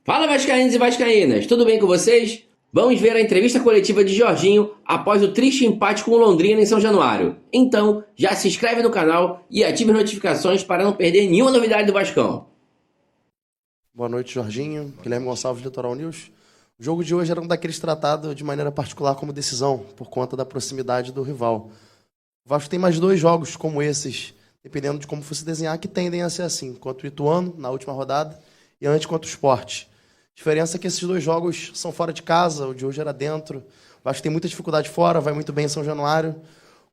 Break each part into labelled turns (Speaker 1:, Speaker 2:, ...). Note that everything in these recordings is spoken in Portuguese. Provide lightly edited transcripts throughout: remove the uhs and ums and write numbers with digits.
Speaker 1: Fala vascaínos e vascaínas, tudo bem com vocês? Vamos ver a entrevista coletiva de Jorginho após o triste empate com o Londrina em São Januário. Então, já se inscreve no canal e ative as notificações para não perder nenhuma novidade do Vascão.
Speaker 2: Boa noite, Jorginho. Guilherme Gonçalves, Litoral News. O jogo de hoje era um daqueles tratados de maneira particular como decisão, por conta da proximidade do rival. O Vasco tem mais 2 jogos como esses, dependendo de como fosse desenhar, que tendem a ser assim, contra o Ituano, na última rodada, e antes contra o Sport. A diferença é que esses 2 jogos são fora de casa, o de hoje era dentro. O Vasco tem muita dificuldade fora, vai muito bem em São Januário.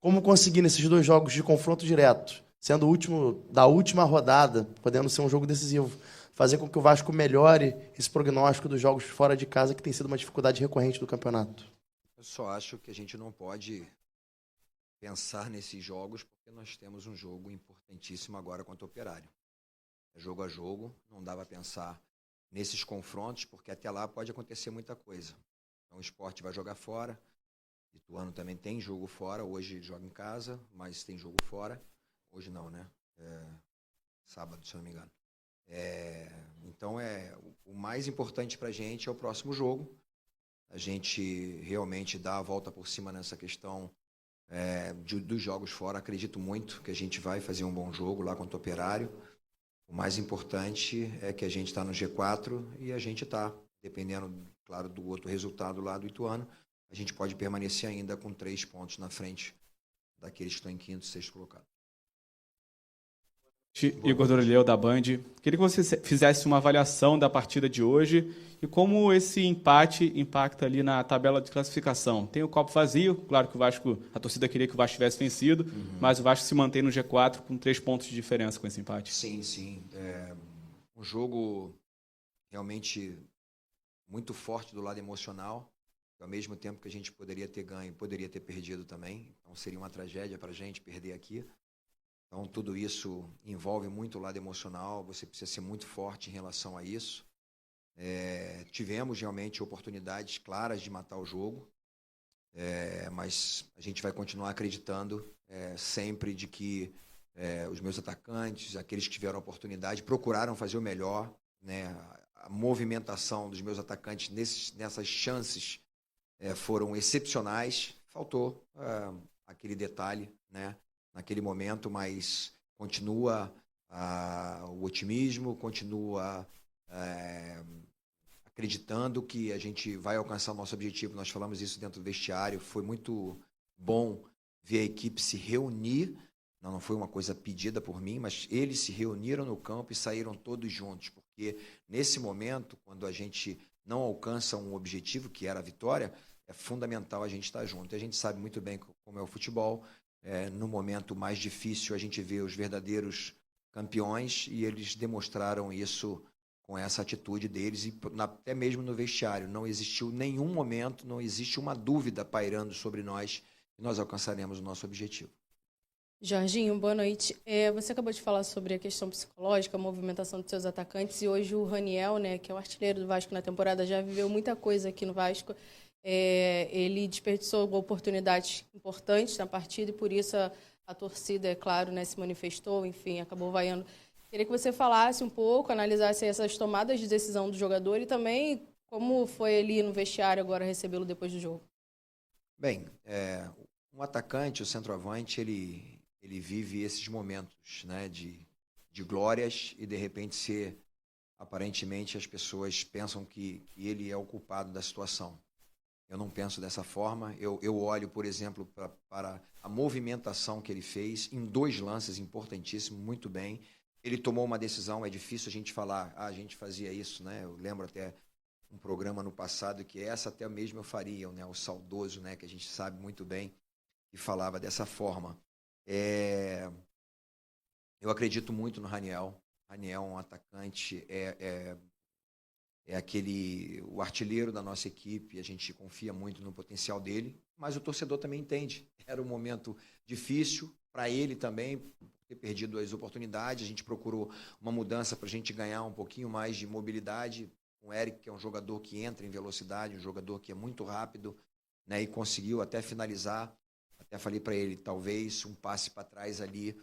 Speaker 2: Como conseguir nesses 2 jogos de confronto direto, sendo o último da última rodada, podendo ser um jogo decisivo, fazer com que o Vasco melhore esse prognóstico dos jogos fora de casa, que tem sido uma dificuldade recorrente do campeonato?
Speaker 3: Eu só acho que a gente não pode pensar nesses jogos porque nós temos um jogo importantíssimo agora contra o Operário. É jogo a jogo, não dá para pensar nesses confrontos porque até lá pode acontecer muita coisa. Então o Sport vai jogar fora, o Ituano também tem jogo fora, hoje joga em casa, mas tem jogo fora. Hoje não, né? Sábado, se eu não me engano. Então o mais importante para a gente é o próximo jogo. A gente realmente dá a volta por cima nessa questão dos jogos fora. Acredito muito que a gente vai fazer um bom jogo lá contra o Operário. O mais importante é que a gente está no G4 e a gente está, dependendo, claro, do outro resultado lá do Ituano, a gente pode permanecer ainda com 3 pontos na frente daqueles que estão em quinto e sexto colocado.
Speaker 4: Igor Dorileu, da Band. Queria que você fizesse uma avaliação da partida de hoje e como esse empate impacta ali na tabela de classificação. Tem o copo vazio, claro que o Vasco, a torcida queria que o Vasco tivesse vencido, mas o Vasco se mantém no G4 com 3 pontos de diferença com esse empate.
Speaker 3: Sim. Um jogo realmente muito forte do lado emocional, ao mesmo tempo que a gente poderia ter ganho, poderia ter perdido também. Então seria uma tragédia para a gente perder aqui. Então, tudo isso envolve muito o lado emocional, você precisa ser muito forte em relação a isso. Tivemos realmente oportunidades claras de matar o jogo, mas a gente vai continuar acreditando sempre de que os meus atacantes, aqueles que tiveram oportunidade, procuraram fazer o melhor, né? A movimentação dos meus atacantes nessas chances foram excepcionais. Faltou aquele detalhe, né? Naquele momento, mas continua o otimismo, continua acreditando que a gente vai alcançar o nosso objetivo. Nós falamos isso dentro do vestiário, foi muito bom ver a equipe se reunir, não foi uma coisa pedida por mim, mas eles se reuniram no campo e saíram todos juntos, porque nesse momento, quando a gente não alcança um objetivo, que era a vitória, é fundamental a gente estar junto. E a gente sabe muito bem como é o futebol. No momento mais difícil a gente vê os verdadeiros campeões e eles demonstraram isso com essa atitude deles e até mesmo no vestiário. Não existiu nenhum momento, não existe uma dúvida pairando sobre nós que nós alcançaremos o nosso objetivo.
Speaker 5: Jorginho, boa noite. Você acabou de falar sobre a questão psicológica, a movimentação dos seus atacantes e hoje o Raniel, né, que é o artilheiro do Vasco na temporada, já viveu muita coisa aqui no Vasco. Ele desperdiçou oportunidades importantes na partida e por isso a torcida, é claro, né, se manifestou, enfim, acabou vaiando. Queria que você falasse um pouco, analisasse essas tomadas de decisão do jogador e também como foi ali no vestiário agora recebê-lo depois do jogo.
Speaker 3: Bem, um atacante, o centroavante, ele vive esses momentos, né, de glórias e de repente aparentemente as pessoas pensam que ele é o culpado da situação. Eu não penso dessa forma. Eu olho, por exemplo, para a movimentação que ele fez em 2 lances importantíssimos, muito bem. Ele tomou uma decisão, é difícil a gente falar, a gente fazia isso, né? Eu lembro até um programa no passado que essa até mesmo eu faria, né? O saudoso, né? Que a gente sabe muito bem e falava dessa forma. Eu acredito muito no Raniel. Raniel é um atacante, o artilheiro da nossa equipe, a gente confia muito no potencial dele, mas o torcedor também entende. Era um momento difícil para ele também, ter perdido as oportunidades, a gente procurou uma mudança para a gente ganhar um pouquinho mais de mobilidade. O Eric, que é um jogador que entra em velocidade, um jogador que é muito rápido, né, e conseguiu até finalizar. Até falei para ele, talvez um passe para trás ali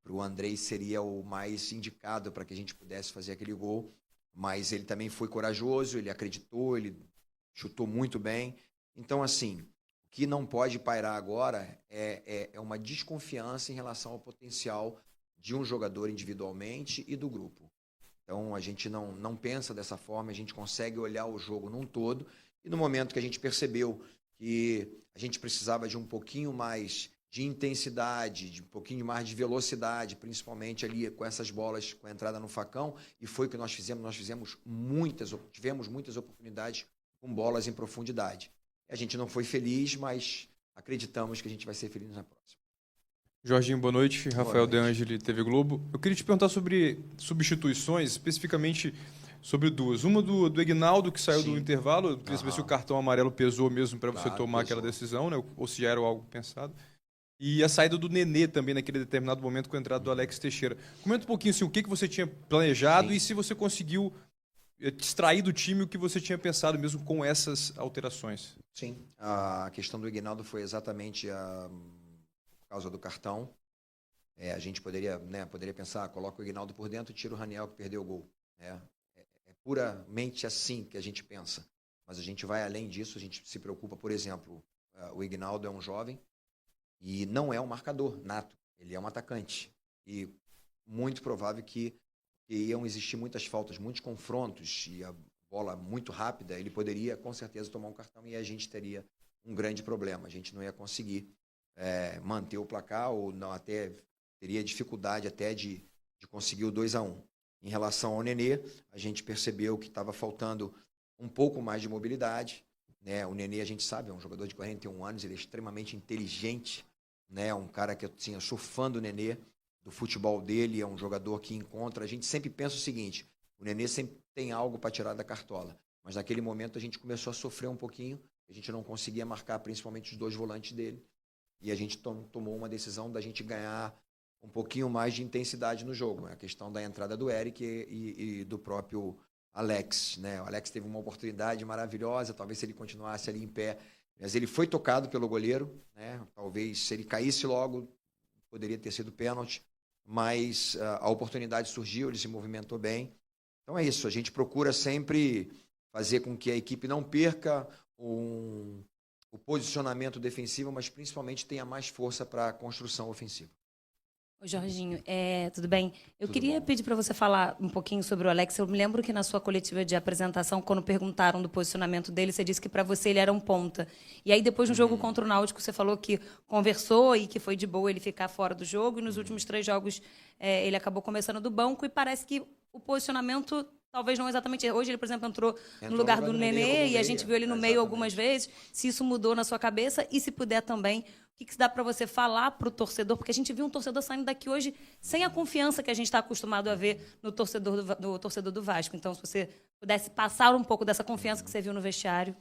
Speaker 3: para o Andrei seria o mais indicado para que a gente pudesse fazer aquele gol. mas ele também foi corajoso, ele acreditou, ele chutou muito bem. Então, assim, o que não pode pairar agora é uma desconfiança em relação ao potencial de um jogador individualmente e do grupo. Então, a gente não pensa dessa forma, a gente consegue olhar o jogo num todo, e no momento que a gente percebeu que a gente precisava de um pouquinho mais de intensidade, de um pouquinho mais de velocidade, principalmente ali com essas bolas, com a entrada no facão, e foi o que nós fizemos tivemos muitas oportunidades com bolas em profundidade. A gente não foi feliz, mas acreditamos que a gente vai ser feliz na próxima.
Speaker 6: Jorginho, boa noite. Rafael De Angeli, TV Globo. Eu queria te perguntar sobre substituições, especificamente sobre duas. Uma do Aguinaldo, que saiu do intervalo. Eu queria saber se o cartão amarelo pesou mesmo para você tomar aquela decisão, né? Ou se já era algo pensado. E a saída do Nenê também, naquele determinado momento, com a entrada do Alex Teixeira. Comenta um pouquinho assim, o que você tinha planejado e se você conseguiu extrair do time o que você tinha pensado mesmo com essas alterações.
Speaker 3: Sim, a questão do Aguinaldo foi exatamente por causa do cartão. A gente poderia pensar, coloca o Aguinaldo por dentro e tira o Raniel que perdeu o gol. É puramente assim que a gente pensa. Mas a gente vai além disso, a gente se preocupa, por exemplo, o Aguinaldo é um jovem e não é um marcador nato, ele é um atacante. E muito provável que iam existir muitas faltas, muitos confrontos e a bola muito rápida, ele poderia com certeza tomar um cartão e a gente teria um grande problema. A gente não ia conseguir manter o placar ou não, até teria dificuldade até de conseguir o 2-1. Em relação ao Nenê, a gente percebeu que estava faltando um pouco mais de mobilidade, né? O Nenê, a gente sabe, é um jogador de 41 anos, ele é extremamente inteligente, né? Um cara que eu sou fã do Nenê, do futebol dele, é um jogador que encontra. A gente sempre pensa o seguinte, o Nenê sempre tem algo para tirar da cartola, mas naquele momento a gente começou a sofrer um pouquinho, a gente não conseguia marcar principalmente os dois volantes dele, e a gente tomou uma decisão da gente ganhar um pouquinho mais de intensidade no jogo. A questão da entrada do Eric e do próprio Alex, né? O Alex teve uma oportunidade maravilhosa, talvez se ele continuasse ali em pé, mas ele foi tocado pelo goleiro, né? Talvez se ele caísse logo, poderia ter sido pênalti, mas a oportunidade surgiu, ele se movimentou bem. Então é isso, a gente procura sempre fazer com que a equipe não perca o posicionamento defensivo, mas principalmente tenha mais força para a construção ofensiva.
Speaker 7: Oi, Jorginho, tudo bem? Eu
Speaker 3: Tudo
Speaker 7: queria
Speaker 3: bom.
Speaker 7: pedir para você falar um pouquinho sobre o Alex. Eu me lembro que na sua coletiva de apresentação, quando perguntaram do posicionamento dele, você disse que para você ele era um ponta. E aí depois no jogo contra o Náutico você falou que conversou e que foi de boa ele ficar fora do jogo. E nos últimos 3 jogos ele acabou começando do banco e parece que o posicionamento talvez não exatamente. Hoje ele, por exemplo, entrou no lugar do Nenê e a gente viu ele no meio algumas vezes. Se isso mudou na sua cabeça e se puder também, o que dá para você falar para o torcedor? Porque a gente viu um torcedor saindo daqui hoje sem a confiança que a gente está acostumado a ver no torcedor do Vasco. Então, se você pudesse passar um pouco dessa confiança que você viu no vestiário.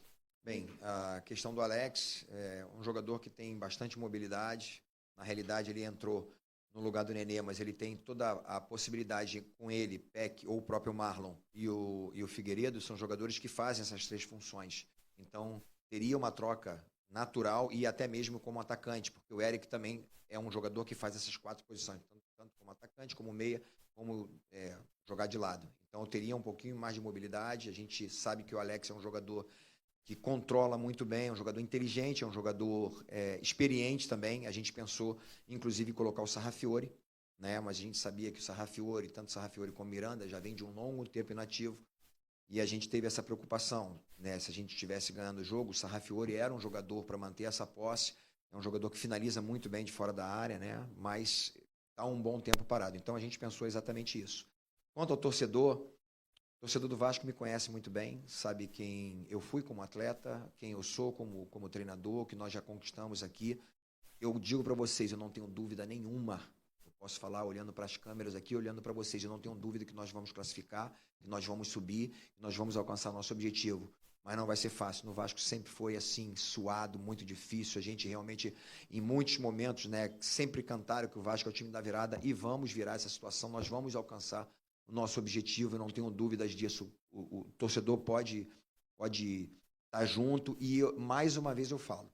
Speaker 3: Bem, a questão do Alex é um jogador que tem bastante mobilidade. Na realidade, ele entrou no lugar do Nenê, mas ele tem toda a possibilidade com ele, Peck ou o próprio Marlon e o Figueiredo, são jogadores que fazem essas 3 funções. Então, teria uma troca natural e até mesmo como atacante, porque o Eric também é um jogador que faz essas 4 posições, tanto como atacante, como meia, como jogar de lado. Então, teria um pouquinho mais de mobilidade. A gente sabe que o Alex é um jogador que controla muito bem, é um jogador inteligente, é um jogador experiente também. A gente pensou, inclusive, em colocar o Sarrafiori, né? Mas a gente sabia que o Sarrafiori, tanto o Sarrafiori como o Miranda, já vem de um longo tempo inativo. E a gente teve essa preocupação, né? Se a gente estivesse ganhando o jogo, o Sarrafiori era um jogador para manter essa posse, é um jogador que finaliza muito bem de fora da área, né? Mas está um bom tempo parado. Então a gente pensou exatamente isso. Quanto ao torcedor, o torcedor do Vasco me conhece muito bem, sabe quem eu fui como atleta, quem eu sou como treinador, que nós já conquistamos aqui. Eu digo para vocês, eu não tenho dúvida nenhuma. Posso falar olhando para as câmeras aqui, olhando para vocês. Eu não tenho dúvida que nós vamos classificar, que nós vamos subir, que nós vamos alcançar nosso objetivo. Mas não vai ser fácil. No Vasco sempre foi assim, suado, muito difícil. A gente realmente, em muitos momentos, né, sempre cantaram que o Vasco é o time da virada e vamos virar essa situação. Nós vamos alcançar o nosso objetivo, eu não tenho dúvidas disso. O torcedor pode estar junto e, mais uma vez, eu falo.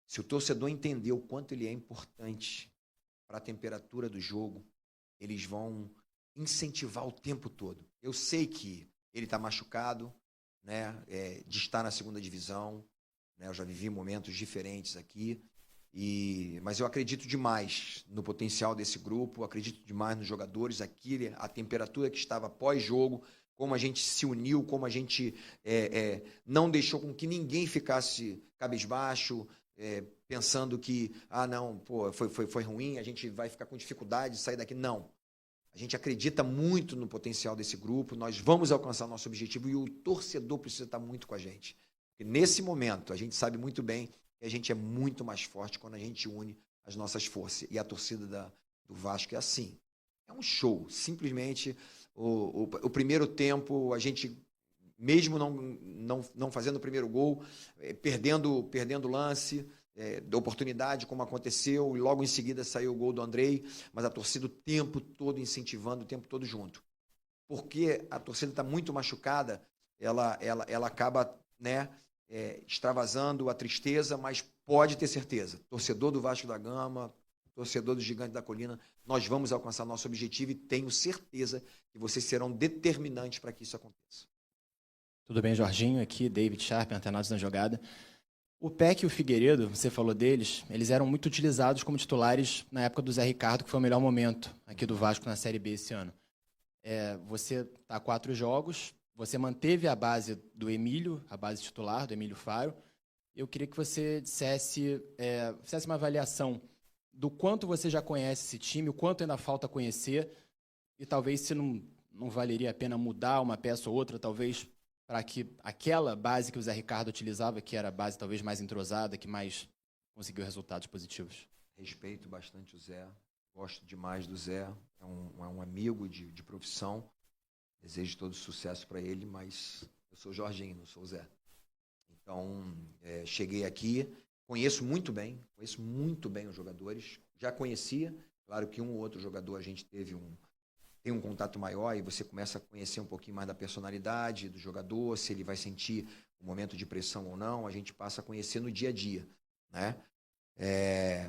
Speaker 3: Se o torcedor entender o quanto ele é importante para a temperatura do jogo, eles vão incentivar o tempo todo. Eu sei que ele está machucado, né, de estar na segunda divisão, né, eu já vivi momentos diferentes aqui, mas eu acredito demais no potencial desse grupo, acredito demais nos jogadores, aqui, a temperatura que estava pós-jogo, como a gente se uniu, como a gente não deixou com que ninguém ficasse cabisbaixo, pensando que, não, pô, foi ruim, a gente vai ficar com dificuldade de sair daqui. Não. A gente acredita muito no potencial desse grupo, nós vamos alcançar nosso objetivo e o torcedor precisa estar muito com a gente. Porque nesse momento, a gente sabe muito bem que a gente é muito mais forte quando a gente une as nossas forças. E a torcida do Vasco é assim. É um show. Simplesmente, o primeiro tempo, a gente, mesmo não fazendo o primeiro gol, perdendo o lance, da oportunidade, como aconteceu, e logo em seguida saiu o gol do Andrei, mas a torcida o tempo todo incentivando, o tempo todo junto. Porque a torcida está muito machucada, ela acaba, né, extravasando a tristeza, mas pode ter certeza, torcedor do Vasco da Gama, torcedor do Gigante da Colina, nós vamos alcançar nosso objetivo e tenho certeza que vocês serão determinantes para que isso aconteça.
Speaker 8: Tudo bem, Jorginho? Aqui, David Sharp, Antenados na Jogada. O Peck e o Figueiredo, você falou deles, eles eram muito utilizados como titulares na época do Zé Ricardo, que foi o melhor momento aqui do Vasco na Série B esse ano. Você está 4 jogos, você manteve a base do Emílio, a base titular do Emílio Faro. Eu queria que você fizesse uma avaliação do quanto você já conhece esse time, o quanto ainda falta conhecer, e talvez se não valeria a pena mudar uma peça ou outra, talvez para que aquela base que o Zé Ricardo utilizava, que era a base talvez mais entrosada, que mais conseguiu resultados positivos.
Speaker 3: Respeito bastante o Zé, gosto demais do Zé, é um amigo de profissão, desejo todo sucesso para ele, mas eu sou o Jorginho, não sou o Zé. Então, cheguei aqui, conheço muito bem os jogadores, já conhecia, claro que um ou outro jogador a gente tem um contato maior e você começa a conhecer um pouquinho mais da personalidade do jogador, se ele vai sentir um momento de pressão ou não, a gente passa a conhecer no dia a dia, né?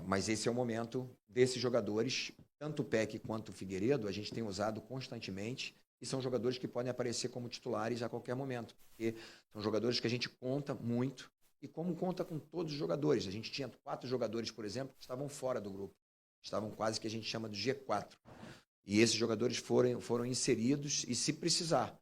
Speaker 3: Mas esse é o momento desses jogadores, tanto o Peck quanto o Figueiredo, a gente tem usado constantemente e são jogadores que podem aparecer como titulares a qualquer momento, porque são jogadores que a gente conta muito e como conta com todos os jogadores. A gente tinha 4 jogadores, por exemplo, que estavam fora do grupo, estavam quase que a gente chama de G4. E esses jogadores foram inseridos e se precisar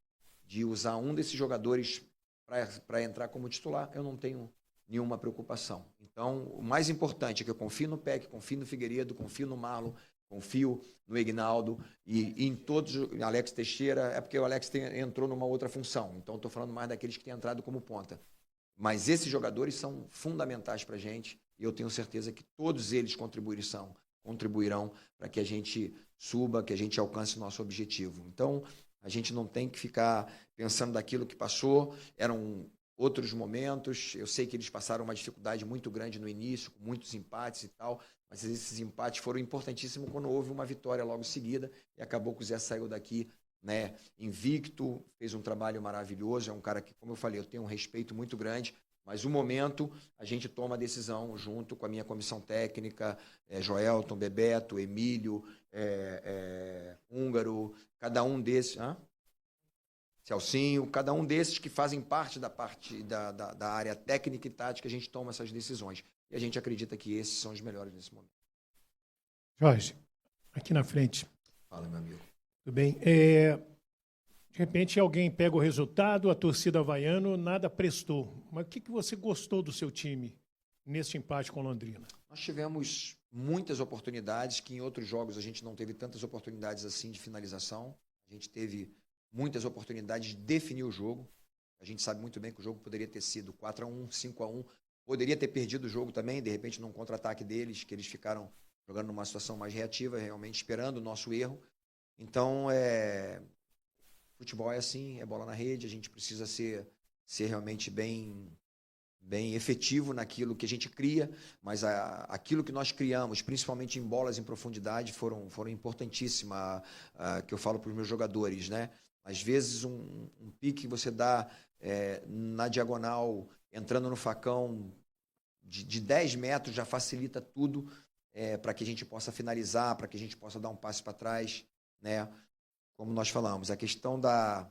Speaker 3: de usar um desses jogadores para entrar como titular, eu não tenho nenhuma preocupação. Então, o mais importante é que eu confio no Peck, confio no Figueiredo, confio no Marlon, confio no Ignaldo e em todos, Alex Teixeira, porque o Alex entrou numa outra função, então estou falando mais daqueles que têm entrado como ponta. Mas esses jogadores são fundamentais para a gente e eu tenho certeza que todos eles contribuirão para que a gente suba, que a gente alcance o nosso objetivo. Então, a gente não tem que ficar pensando daquilo que passou, eram outros momentos, eu sei que eles passaram uma dificuldade muito grande no início, com muitos empates e tal, mas esses empates foram importantíssimos quando houve uma vitória logo em seguida e acabou que o Zé saiu daqui, né, invicto, fez um trabalho maravilhoso, é um cara que, como eu falei, eu tenho um respeito muito grande, mas o momento a gente toma a decisão junto com a minha comissão técnica, Joelton, Bebeto, Emílio, Húngaro, cada um desses, Celcinho, cada um desses que fazem parte da área técnica e tática, a gente toma essas decisões. E a gente acredita que esses são os melhores nesse momento.
Speaker 9: Jorge, aqui na frente.
Speaker 3: Fala, meu amigo.
Speaker 9: Tudo bem? De repente alguém pega o resultado, a torcida havaiana nada prestou. Mas o que você gostou do seu time nesse empate com Londrina?
Speaker 3: Nós tivemos muitas oportunidades, que em outros jogos a gente não teve tantas oportunidades assim de finalização. A gente teve muitas oportunidades de definir o jogo. A gente sabe muito bem que o jogo poderia ter sido 4-1, 5-1. Poderia ter perdido o jogo também, de repente num contra-ataque deles, que eles ficaram jogando numa situação mais reativa, realmente esperando o nosso erro. Então, futebol é assim, é bola na rede, a gente precisa ser realmente bem efetivo naquilo que a gente cria, mas aquilo que nós criamos, principalmente em bolas em profundidade, foram importantíssimas, que eu falo para os meus jogadores, né? Às vezes um pique que você dá na diagonal, entrando no facão de 10 metros, já facilita tudo para que a gente possa finalizar, para que a gente possa dar um passo para trás, né? como nós falamos, a questão da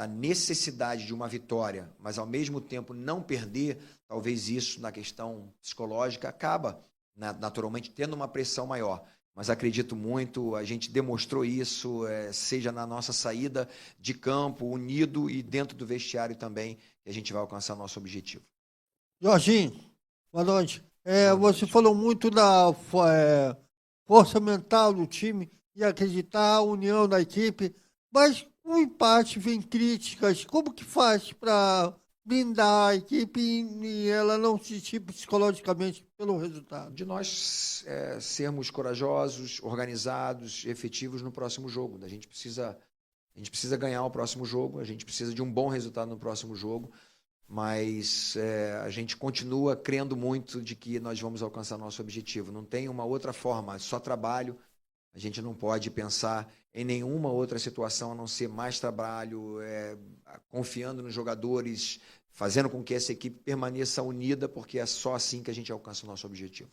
Speaker 3: necessidade de uma vitória, mas ao mesmo tempo não perder, talvez isso na questão psicológica acaba naturalmente tendo uma pressão maior. Mas acredito muito, a gente demonstrou isso, seja na nossa saída de campo, unido, e dentro do vestiário também, que a gente vai alcançar nosso objetivo.
Speaker 10: Jorginho, boa noite. Você falou muito da força mental do time e acreditar, a união da equipe, mas o empate vem críticas. Como que faz para blindar a equipe e ela não se sentir psicologicamente pelo resultado?
Speaker 3: De nós sermos corajosos, organizados, efetivos no próximo jogo. A gente precisa ganhar o próximo jogo, a gente precisa de um bom resultado no próximo jogo, mas a gente continua crendo muito de que nós vamos alcançar nosso objetivo. Não tem uma outra forma, só trabalho. A gente não pode pensar em nenhuma outra situação a não ser mais trabalho, confiando nos jogadores, fazendo com que essa equipe permaneça unida, porque é só assim que a gente alcança o nosso objetivo.